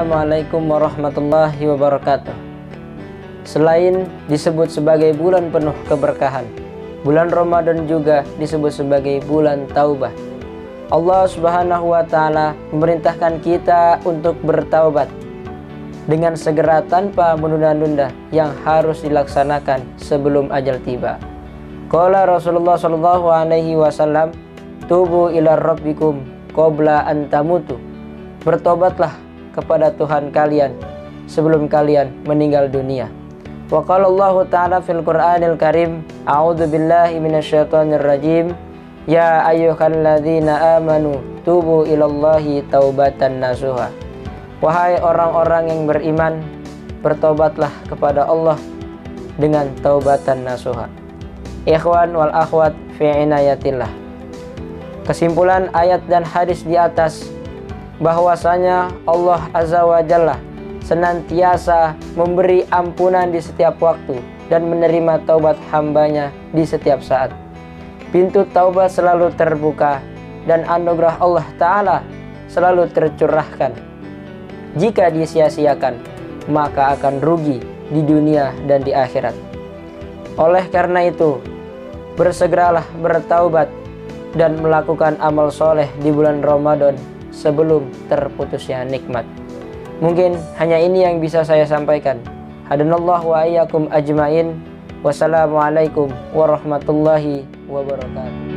Assalamualaikum warahmatullahi wabarakatuh. Selain disebut sebagai bulan penuh keberkahan, bulan Ramadan juga disebut sebagai bulan taubah. Allah Subhanahu wa Ta'ala memerintahkan kita untuk bertaubat dengan segera tanpa menunda-nunda yang harus dilaksanakan sebelum ajal tiba. Qala Rasulullah sallallahu alaihi wasallam, tubu ila rabbikum qabla an tamutu. Bertobatlah kepada Tuhan kalian sebelum kalian meninggal dunia. Wa qala Allah Ta'ala fil Qur'anil Karim, a'udzu billahi minasyaitonir rajim, ya ayyuhalladzina amanu tubu ilallahi taubatan nasuha. Wahai orang-orang yang beriman, bertobatlah kepada Allah dengan taubatan nasuha. Ikhwan wal akhwat fi inayatillah. Kesimpulan ayat dan hadis di atas, bahwasanya Allah Azza wa Jalla senantiasa memberi ampunan di setiap waktu dan menerima taubat hambanya di setiap saat. Pintu taubat selalu terbuka dan anugerah Allah Ta'ala selalu tercurahkan. Jika disia-siakan, maka akan rugi di dunia dan di akhirat. Oleh karena itu, bersegeralah bertaubat dan melakukan amal soleh di bulan Ramadan sebelum terputusnya nikmat. Mungkin hanya ini yang bisa saya sampaikan. Hadanallahu wa iyyakum ajmain. Wassalamualaikum warahmatullahi wabarakatuh.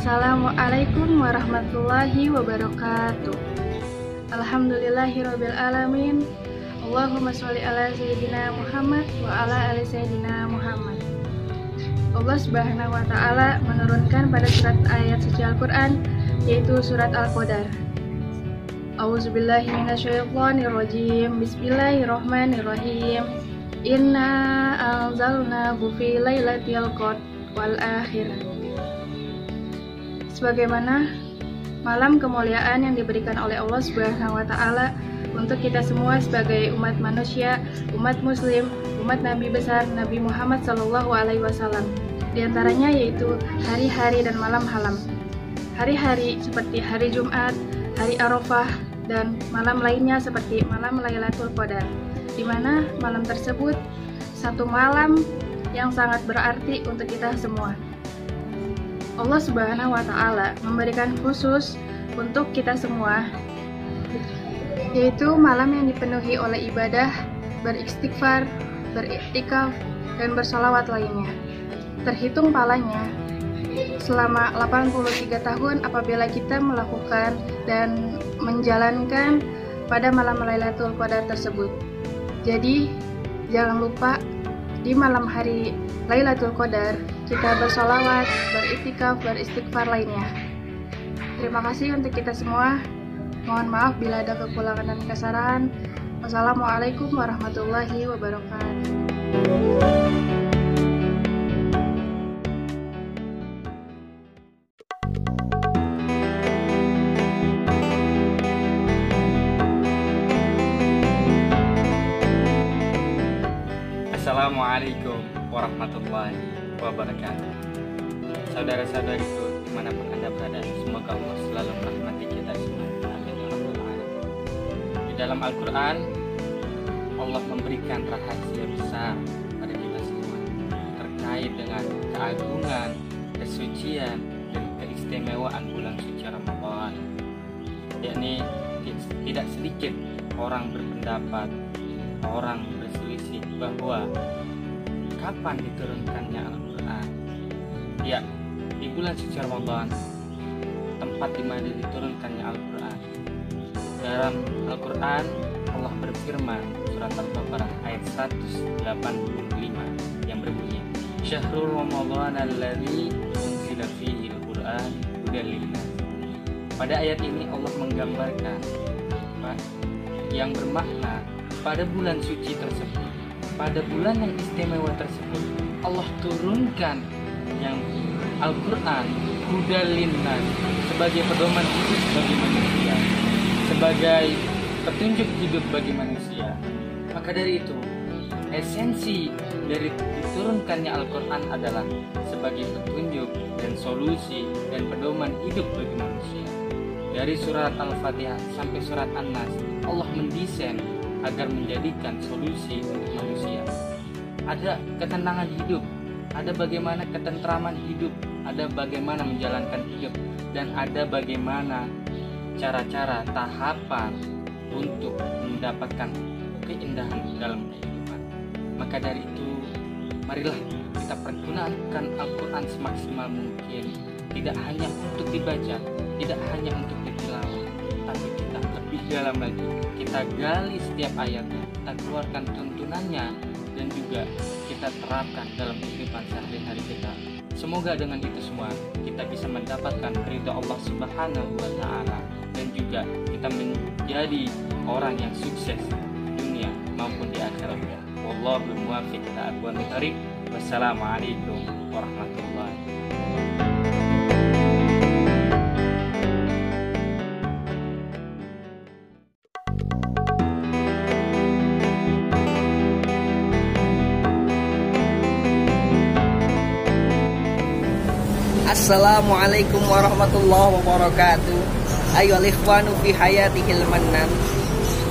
Assalamualaikum warahmatullahi wabarakatuh. Alhamdulillahirabbil alamin. Allahumma sholli ala sayyidina Muhammad wa ala ali sayyidina Muhammad. Allah Subhanahu wa Ta'ala menurunkan pada surat ayat suci Al-Qur'an, yaitu surat Al-Qadar. A'udzubillahi minasyaitonirrajim. Bismillahirrahmanirrahim. Inna anzalnahu fi lailatul qadr wal akhir. Sebagaimana malam kemuliaan yang diberikan oleh Allah Subhanahu wa Ta'ala untuk kita semua sebagai umat manusia, umat muslim, umat Nabi besar Nabi Muhammad sallallahu alaihi wasallam. Di antaranya yaitu hari-hari dan malam halam. Hari-hari seperti hari Jumat, hari Arafah, dan malam lainnya seperti malam Lailatul Qadar, di mana malam tersebut satu malam yang sangat berarti untuk kita semua. Allah Subhanahu wa Ta'ala memberikan khusus untuk kita semua, yaitu malam yang dipenuhi oleh ibadah, beristighfar, beriktikaf, dan bersolawat lainnya. Terhitung pahalanya selama 83 tahun apabila kita melakukan dan menjalankan pada malam Lailatul Qadar tersebut. Jadi, jangan lupa di malam hari Lailatul Qadar kita bersolawat, beriktikaf, beristighfar lainnya. Terima kasih untuk kita semua. Mohon maaf bila ada kekurangan dan kesalahan. Wassalamualaikum warahmatullahi wabarakatuh. Assalamualaikum warahmatullahi wabarakatuh. Saudara-saudariku dimanapun Anda berada, semoga Allah selalu merahmati kita semua. Amin ya rabbal alamin. Di dalam Al-Quran, Allah memberikan rahasia besar pada kita semua terkait dengan keagungan, kesucian, dan keistimewaan bulan suci Ramadan. Yakni tidak sedikit orang berpendapat, orang berselisih bahwa kapan diturunkannya Al-Quran. Ya, di bulan suci Ramadan, tempat di mana diturunkannya Al-Quran. Dalam Al-Quran, Allah berfirman surat Al-Baqarah ayat 185 yang berbunyi, Syahrul Ramadan alladzi unzila fihi al-Quran hudan lin-nas. Pada ayat ini Allah menggambarkan yang bermakna pada bulan suci tersebut, pada bulan yang istimewa tersebut, Allah turunkan yang Al-Quran hudan lin-nas sebagai pedoman khusus bagi manusia, sebagai petunjuk hidup bagi manusia. Maka dari itu, esensi dari diturunkannya Al-Quran adalah sebagai petunjuk dan solusi dan pedoman hidup bagi manusia. Dari surat Al-Fatihah sampai surat An-Nas, Allah mendesain agar menjadikan solusi untuk manusia. Ada ketenangan hidup, ada bagaimana ketentraman hidup, ada bagaimana menjalankan hidup, dan ada bagaimana cara-cara tahapan untuk mendapatkan keindahan dalam kehidupan. Maka dari itu, marilah kita pergunakan Al-Quran semaksimal mungkin. Tidak hanya untuk dibaca, tidak hanya untuk ditilawah, tapi kita lebih dalam lagi. Kita gali setiap ayatnya, kita keluarkan tuntunannya, dan juga kita terapkan dalam kehidupan sehari-hari kita. Semoga dengan itu semua kita bisa mendapatkan ridha Allah Subhanahu wa Ta'ala, dan juga kita menjadi orang yang sukses di dunia maupun di akhirat. Wallahu muwaffiq ila aqwamit thoriq. Wassalamualaikum warahmatullahi wabarakatuh. Assalamualaikum warahmatullahi wabarakatuh. Ayyuhal ikhwanu fi hayatihil mannan.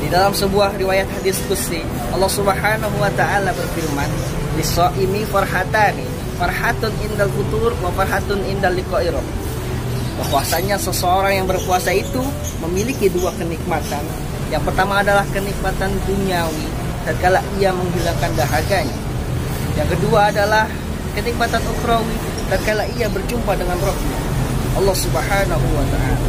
Di dalam sebuah riwayat hadis qudsi, Allah Subhanahu wa Ta'ala berfirman, "Lis-shaimi farhatani, farhatun indal futur wa farhatun indal liqa'i rabb." Bahwasanya seseorang yang berpuasa itu memiliki dua kenikmatan. Yang pertama adalah kenikmatan duniawi tatkala ia menghilangkan dahaganya. Yang kedua adalah kenikmatan ukhrawi tatkala ia berjumpa dengan Rabbnya, Allah Subhanahu wa Ta'ala.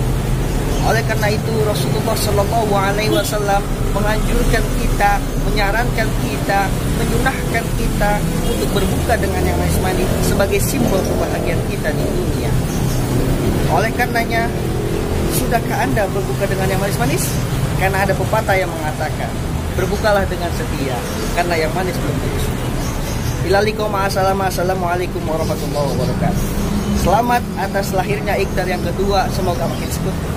Oleh karena itu Rasulullah Shallallahu Alaihi Wasallam menganjurkan kita, menyarankan kita, menyunahkan kita untuk berbuka dengan yang manis-manis sebagai simbol kebahagiaan kita di dunia. Oleh karenanya, sudahkah Anda berbuka dengan yang manis-manis? Karena ada pepatah yang mengatakan, berbukalah dengan setia, karena yang manis belum tentu suka. Assalamualaikum warahmatullahi wabarakatuh. Selamat atas lahirnya Iqtar yang kedua, semoga makin sekutu.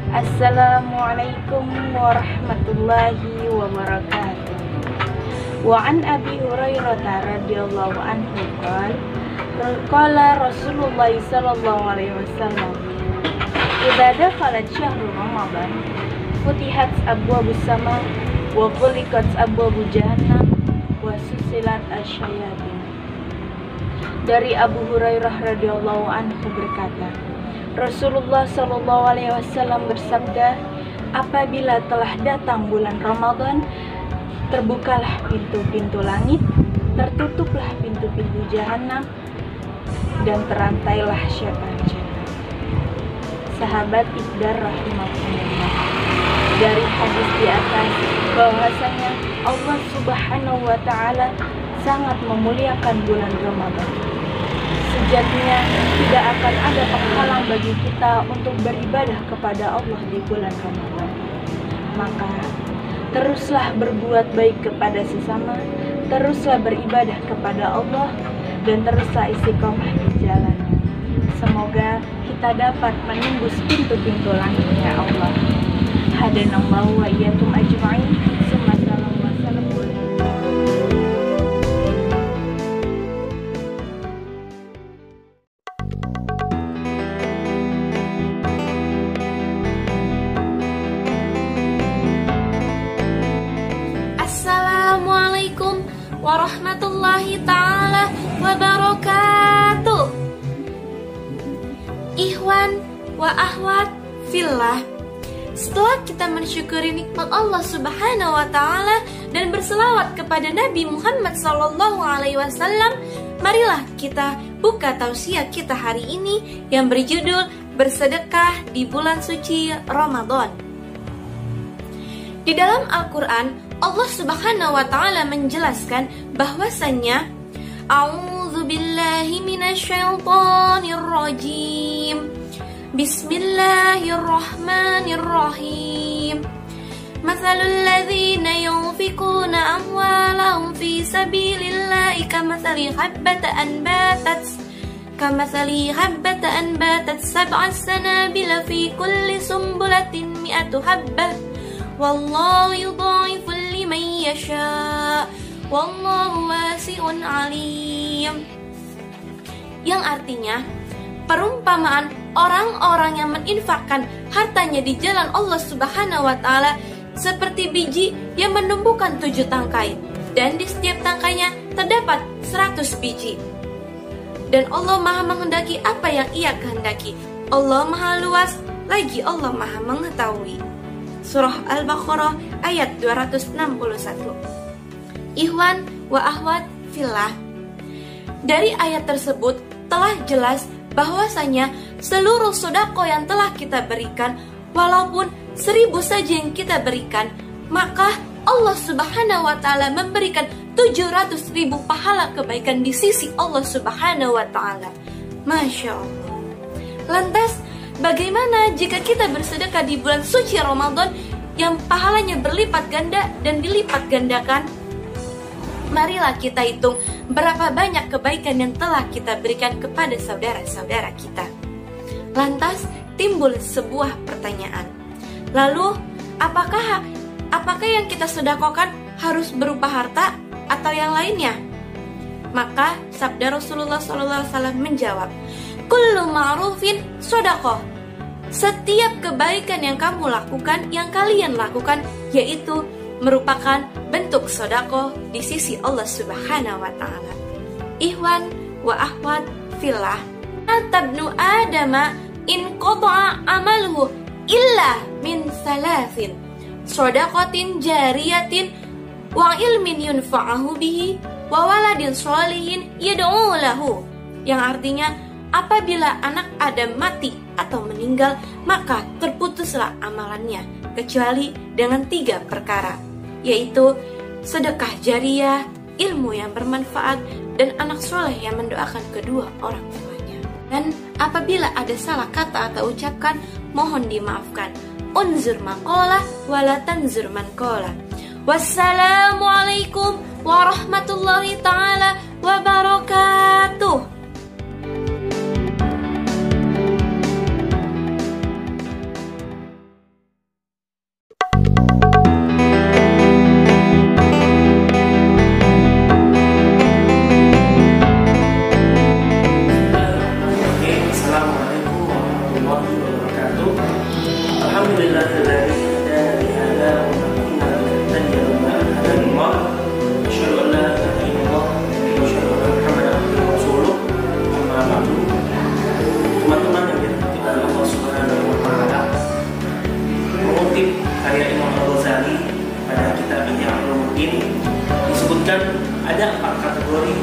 Assalamualaikum warahmatullahi wabarakatuh. Wa an Abi Hurairah radhiyallahu anhu qala Rasulullah sallallahu alaihi wasallam, idza dakhala syahrul Ramadan futihat abwabus sama wa ghuliqat abwabu jahannam wa susilat asyayatin. Dari Abu Hurairah radhiyallahu anhu berkata, Rasulullah Shallallahu Alaihi Wasallam bersabda, apabila telah datang bulan Ramadan, terbukalah pintu-pintu langit, tertutuplah pintu-pintu jahanam, dan terantailah syaitan-syaitan. Sahabat Iqdar rahimahullah. Dari hadis di atas bahwasanya Allah Subhanahu Wa Taala sangat memuliakan bulan Ramadan. Sejatinya tidak akan ada penghalang bagi kita untuk beribadah kepada Allah di bulan Ramadan. Maka teruslah berbuat baik kepada sesama, teruslah beribadah kepada Allah, dan teruslah istiqomah di jalannya. Semoga kita dapat menembus pintu-pintu langitnya Allah. Hadanallahu wa iyyakum ajma'in. Assalamualaikum warahmatullahi ta'ala wabarakatuh. Ikhwan wa akhwat fillah, setelah kita mensyukuri nikmat Allah Subhanahu wa Ta'ala dan berselawat kepada Nabi Muhammad Sallallahu Alaihi Wasallam, marilah kita buka tausiah kita hari ini yang berjudul bersedekah di bulan suci Ramadan. Di dalam Al-Quran, Allah Subhanahu wa Ta'ala menjelaskan bahwasannya A'udzu billahi minasyaitonir rajim. Bismillahirrahmanirrahim. Mathalul ladzina yunfikuna amwalahum fi sabilillahi kamathali habbata anbatat sab'a sanabila fi kulli sumbulatin mi'atu habbah wallahu yudha'ifu liman yasha' wallahu wasi'un alim. Yang artinya perumpamaan orang-orang yang menginfakkan hartanya di jalan Allah Subhanahu wa taala seperti biji yang menumbuhkan 7 tangkai, dan di setiap tangkainya terdapat 100 biji. Dan Allah Maha menghendaki apa yang Ia kehendaki. Allah Maha luas, lagi Allah Maha mengetahui. Surah Al-Baqarah ayat 261. Ikhwan wa akhwat fillah. Dari ayat tersebut telah jelas bahwasanya seluruh sedekah yang telah kita berikan, walaupun 1000 saja yang kita berikan, maka Allah Subhanahu wa taala memberikan 700.000 pahala kebaikan di sisi Allah Subhanahu wa taala. Masya Allah. Lantas bagaimana jika kita bersedekah di bulan suci Ramadan yang pahalanya berlipat ganda dan dilipat gandakan? Marilah kita hitung berapa banyak kebaikan yang telah kita berikan kepada saudara-saudara kita. Lantas timbul sebuah pertanyaan. Lalu, apakah yang kita sedekahkan harus berupa harta atau yang lainnya? Maka sabda Rasulullah SAW menjawab, kullu ma'rufin sedekah. Setiap kebaikan yang kamu lakukan, yang kalian lakukan, yaitu merupakan bentuk sedekah di sisi Allah Subhanahu wa taala. Ikhwan wa akhwat fillah. Tabnu Adama in qata'a amaluhu illa min salasin shadaqatin jariyatin wa ilmin yunfa'ahu bihi wa waladin sholihin yad'u lahu. Yang artinya, apabila anak Adam mati atau meninggal, maka terputuslah amalannya kecuali dengan 3 perkara, yaitu sedekah jariyah, ilmu yang bermanfaat, dan anak soleh yang mendoakan kedua orang tuanya. Dan apabila ada salah kata atau ucapkan, mohon dimaafkan. Unzur maqalah wala tanzur man qala. Wassalamualaikum warahmatullahi taala wabarakatuh. Ada 4 kategori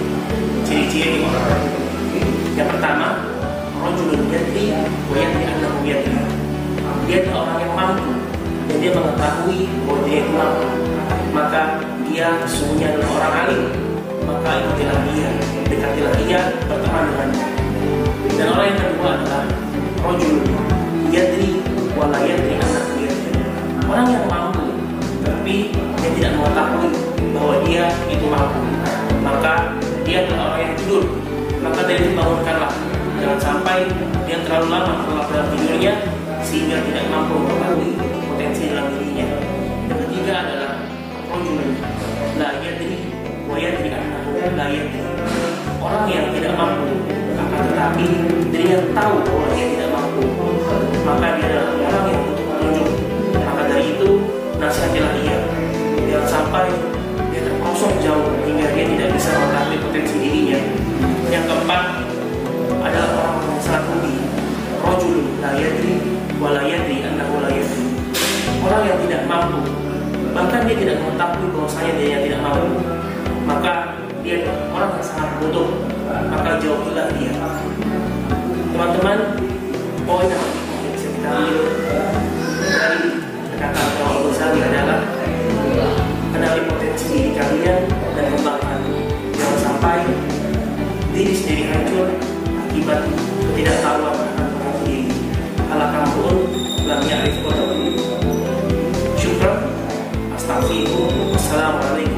ciri-ciri orang. Yang pertama, rajulun yadri wa yadri annahu yadri. Dia adalah orang yang mampu dan dia mengetahui bahwa dia itu mampu. Maka dia sesungguhnya adalah orang alim. Maka ikutilah dia, dekatilah dia, berteman dengannya. Dan orang yang kedua adalah rajulun yadri wa la yadri annahu yadri. Orang yang mampu tapi dia tidak mengetahui bahwa dia itu mampu, maka dia adalah orang yang tidur. Maka dari itu bangunkanlah, jangan sampai dia terlalu lama terlelap dalam tidurnya sehingga tidak mampu mengetahui potensi dalam dirinya. Yang ketiga adalah rajulun la yadri wa yadri annahu la yadri. Orang yang tidak mampu akan tetapi dirinya tahu bahwa dia tidak mampu, maka dia adalah orang yang butuh petunjuk. Maka dari itu nasihatilah dia, jangan sampai dia terperosok jauh hingga dia tidak bisa mengetahui potensi dirinya. Yang keempat adalah orang yang sangat rugi, rajulun la yadri wa la yadri annahu la yadri. Orang yang tidak mampu, bahkan dia tidak mengetahui bahwasanya dia tidak mampu, maka dia orang yang sangat bodoh. Maka jauhilah dia. Teman-teman, poin yang bisa kita ambil dari perkataan Imam Ghazali adalah kenali potensi diri kalian dan kembangkan. Jangan sampai diri sendiri hancur akibat ketidaktahuan akan potensi diri. Ala kampun lam ya'rif qadar. Syukran. Astaghfirullahaladzim. Assalamualaikum